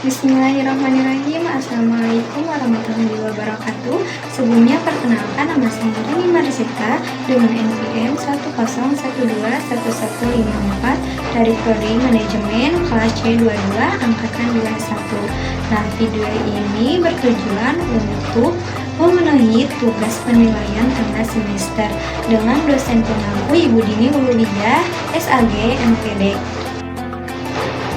Bismillahirrahmanirrahim. Assalamualaikum warahmatullahi wabarakatuh. Sebelumnya perkenalkan, nama saya Rini Marsita dengan NPM 101211154 dari Prodi Manajemen kelas C22 angkatan 21. Nah, video ini bertujuan untuk memenuhi tugas penilaian tengah semester dengan dosen pengampu Ibu Dini Ululiyah, SAG, MPD.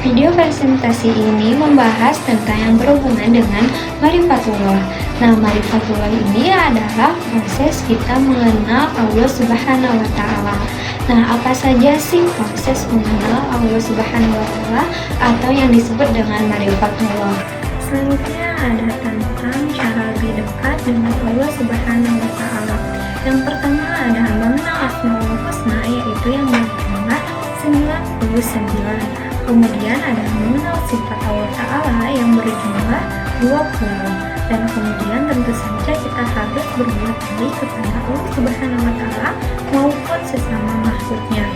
Video presentasi ini membahas tentang yang berhubungan dengan Marifatullah. Nah, Marifatullah ini adalah proses kita mengenal Allah Subhanahu wa Ta'ala. Nah, apa saja sih proses mengenal Allah Subhanahu wa Ta'ala atau yang disebut dengan Marifatullah? Selanjutnya ada tentang cara lebih dekat dengan Allah Subhanahu wa Ta'ala. Yang pertama ada mengenal Asmaul Husna, yaitu yang berjumlah 99. Kemudian ada mengenal sifat Allah Ta'ala yang berjumlah 20. Dan kemudian tentu saja kita harus berbuat baik kepada Allah Subhanahu wa Ta'ala maupun sesama makhluknya.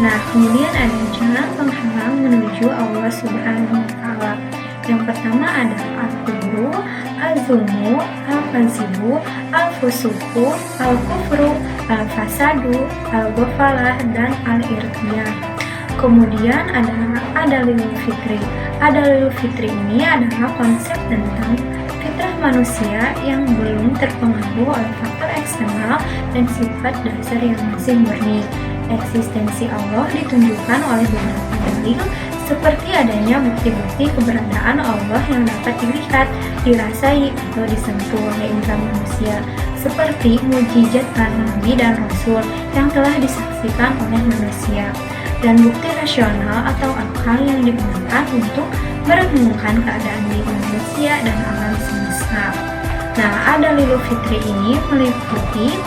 Nah, kemudian ada jalan penghalang menuju Allah Subhanahu wa Ta'ala. Yang pertama ada al-kubru, al-zulmu, al-fazibu, al-fusuku, al-kufru, al-fasadu, al-ghafalah, dan al-irtiyah. Kemudian ada dalilul fitri. Dalilul fitri ini adalah konsep tentang fitrah manusia yang belum terpengaruh oleh faktor eksternal dan sifat dasar yang masih murni. Eksistensi Allah ditunjukkan oleh beberapa dalil, seperti adanya bukti-bukti keberadaan Allah yang dapat dilihat, dirasai, atau disentuh oleh indera manusia, seperti mukjizat para nabi dan rasul yang telah disaksikan oleh manusia, dan bukti rasional atau akal yang digunakan untuk merenungkan keadaan diri manusia dan alam semesta. Nah, dalilul fitri ini meliputi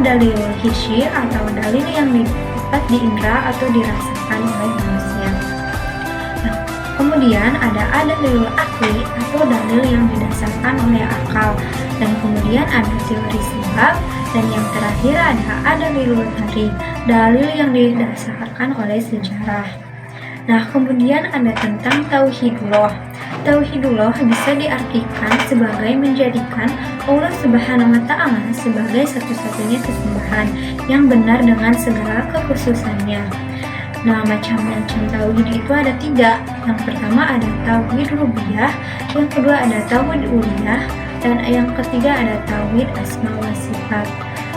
dalilul hissi atau dalil yang dapat diindra atau dirasakan oleh manusia. Nah, kemudian ada dalilul akli atau dalil yang didasarkan oleh akal, dan kemudian ada teori sebab, dan yang terakhir ada dalilul hari, dalil yang didasarkan oleh sejarah. Nah, kemudian ada tentang tauhidullah. Tauhidullah bisa diartikan sebagai menjadikan Allah Subhanahu wa Ta'ala sebagai satu-satunya sesembahan yang benar dengan segala kekhususannya. Nah, macam-macam tauhid itu ada 3. Yang pertama ada tauhid rububiyah, yang kedua ada tauhid uluhiyah, dan yang ketiga ada tauhid asma wa sifat.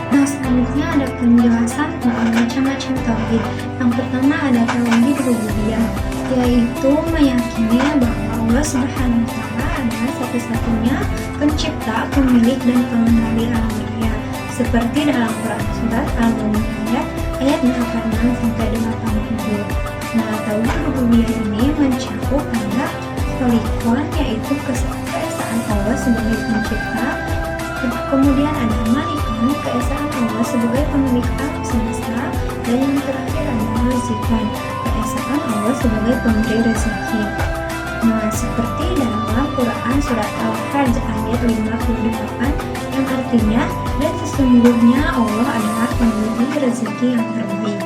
Nah, selanjutnya ada penjelasan tentang macam-macam tauhid. Yang pertama ada tauhid rububiyah, yaitu meyakini bahwa Allah Subhanahu wa Ta'ala adalah satu-satunya pencipta, pemilik, dan pengendali alam raya, seperti dalam Quran surat Al-Mu'minun ayat 86 sampai 87. Nah, tauhid rububiyah ini mencakup pada kekhaliqan, yaitu keesaan Allah sebagai pencipta. Kemudian ada malikan, keesaan Allah sebagai pemilik alam semesta, dan yang terakhir adalah rizikan, keesaan Allah sebagai pemberi rezeki. Nah, seperti dalam Quran surat Al-Hajj ayat 58 yang artinya, dan sesungguhnya Allah adalah pemberi rezeki yang terbaik.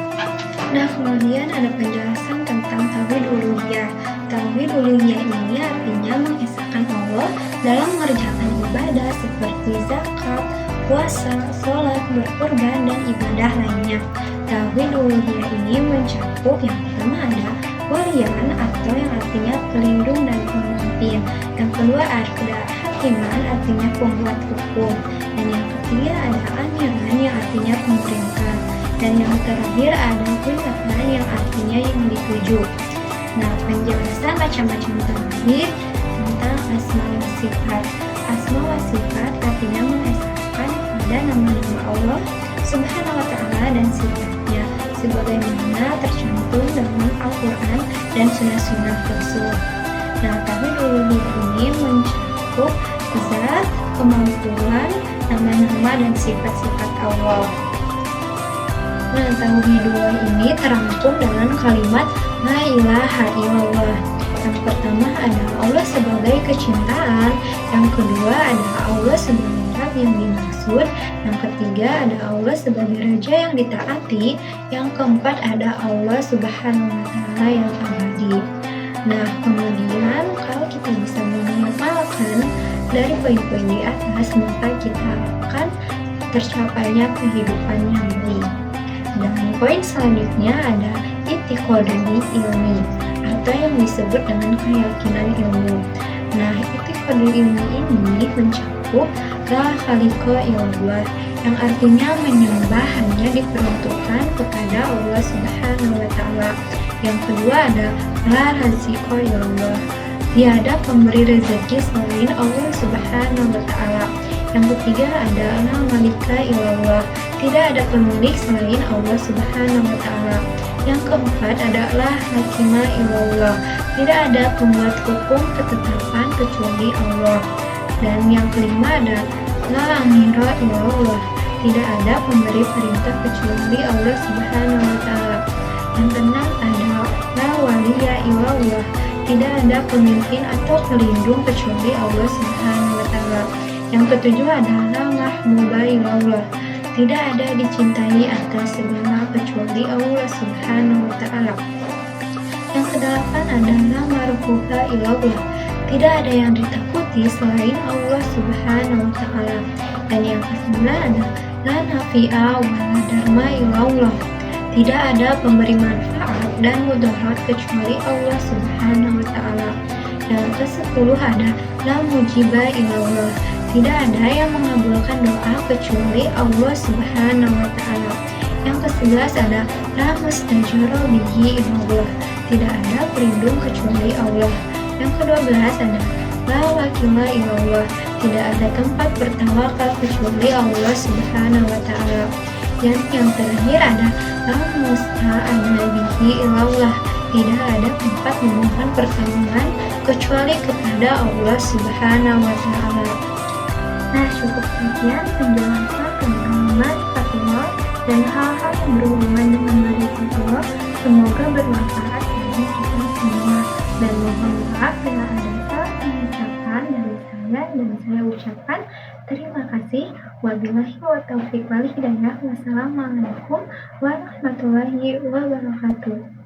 Nah, kemudian ada penjelasan tentang tauhid uluhiyah. Tauhid uluhiyah ini artinya mengesahkan Allah dalam mengerjakan ibadah seperti zakat, puasa, sholat, berkurban, dan ibadah lainnya. Tauhid uluhiyah ini mencakup yang pertama ada waliyan atau yang artinya pelindung dan pemimpin. Yang kedua ada hakiman, artinya pembuat hukum. Dan yang ketiga ada amiran, yang artinya pemerintah. Dan yang terakhir ada wilayah, yang artinya yang dituju. Nah, penjelasan macam-macam tauhid tentang asma wa sifat. Asma wa sifat artinya mengesahkan pada nama-nama Allah Subhanahu wa Ta'ala dan sifatnya sebagaimana tercantum dalam Al-Quran dan sunnah-sunnah Rasul. Nah, tauhid uluhiyah ini mencakup zat, kemampuan, nama-nama, dan sifat-sifat Allah. Nah, tauhidullah ini terangkum dalam kalimat La ilaha illallah. Yang pertama adalah Allah sebagai kecintaan, yang kedua adalah Allah sebagai Rab yang dimaksud, yang ketiga ada Allah sebagai Raja yang ditaati, yang keempat ada Allah Subhanahu wa Ta'ala yang abadi. Nah, kemudian kalau kita dari poin-poin di atas, maka kita akan tercapainya kehidupan yang baik. Dan poin selanjutnya ada i'tiqadul ilmi atau yang disebut dengan keyakinan ilmu. Nah, i'tiqadul ilmi ini mencakup la khaliqa illallah, yang artinya menyembah hanya diperuntukkan kepada Allah Subhanahu wa taala. Yang kedua ada la raziqa illallah, tiada pemberi rezeki selain Allah Subhanahu wa taala. Yang ketiga ada la malika illallah, tidak ada pemilik selain Allah Subhanahu wa taala. Yang keempat adalah hakimah illallah, tidak ada pembuat hukum ketetapan kecuali Allah. Dan yang kelima ada la amira illallah, tidak ada pemberi perintah kecuali Allah Subhanahu wa taala. Yang keenam ada la waliya illallah, tidak ada pemimpin atau pelindung kecuali Allah Subhanahu wa taala. Yang ketujuh adalah mahbuba illallah, tidak ada dicintai atas segala kecuali Allah Subhanahu wa taala. Yang kedelapan adalah marhuba illallah, tidak ada yang ditakuti selain Allah Subhanahu wa taala. Dan yang kesembilan adalah la nafi'a wa la dharma illallah, tidak ada pemberi manfaat dan mudarat kecuali Allah Subhanahu wa taala. Yang ke-10 ada la mujiba illallah, tidak ada yang mengabulkan doa kecuali Allah Subhanahu wa taala. Yang ke-11 ada la mustajara bihi illallah, tidak ada pelindung kecuali Allah. Yang ke-12 ada la wakila illallah, tidak ada tempat bertawakal kecuali Allah Subhanahu wa taala. Yang terakhir ada la musta'ana bihi illallah, tidak ada tempat memohon pertolongan kecuali kepada Allah Subhanahu wa taala. Nah, cukup sekian penjelasan tentang ma'rifatullah dan hal-hal yang berhubungan dengan ma'rifatullah. Semoga bermanfaat bagi kita semua. Dan mohon maaf bila ada salah pengucapan dari saya, dan saya ucapkan terima kasih. Wabillahi wa taufiq wal hidayah. Wassalamualaikum warahmatullahi wabarakatuh.